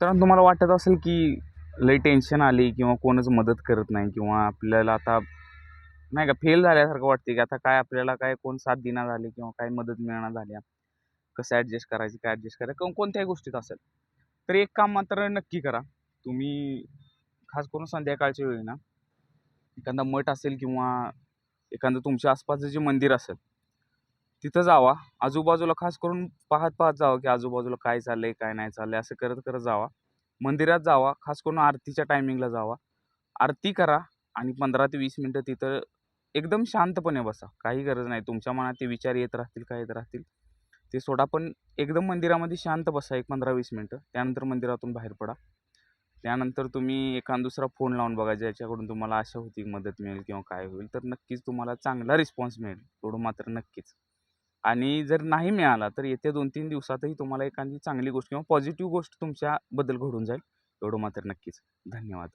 तर तुम्हाला वाटत असेल की लई टेन्शन आली किंवा कोणच मदत करत नाही किंवा आपल्याला आता नाही का फेल झाल्यासारखं वाटते की आता काय आपल्याला काय कोण साथ देणार झाले किंवा काय मदत मिळणार झाल्या, कसं ॲडजस्ट करायचं, काय ॲडजस्ट करायचं किंवा कोणत्याही गोष्टीत असेल. तर एक काम मात्र नक्की करा. तुम्ही खास करून संध्याकाळच्या वेळी ना, एखादा मठ असेल किंवा एखादं तुमच्या आसपासचं जे मंदिर असेल, तिथं जावा. आजूबाजूला खास करून पाहत-पाहत जावा, की आजूबाजूला काय चाललंय, काय नाही चाललंय, असं करत-करत जावा. मंदिरात जावा, खास करून आरतीच्या टायमिंगला जावा. आरती करा आणि 15 ते 20 मिनिटं तिथं एकदम शांतपणे बसा. काही गरज नाही. तुमच्या मनात ते विचार येत राहतील, काय येत राहतील, ते सोडा. पण एकदम मंदिरामध्ये शांत बसा एक 15-20 मिनिटं. त्यानंतर मंदिरातून बाहेर पडा. त्यानंतर तुम्ही एखादा दुसरा फोन लावून बघा, ज्याच्याकडून तुम्हाला आशा होती मदत मिळेल किंवा काय होईल. तर नक्कीच तुम्हाला चांगला रिस्पॉन्स मिळेल, एवढं मात्र नक्कीच. आणि जर नाही मिळाला, तर येत्या 2-3 दिवसातही तुम्हाला एखादी चांगली गोष्ट किंवा पॉझिटिव्ह गोष्ट तुमच्याबद्दल घडून जाईल, एवढं मात्र नक्कीच. धन्यवाद.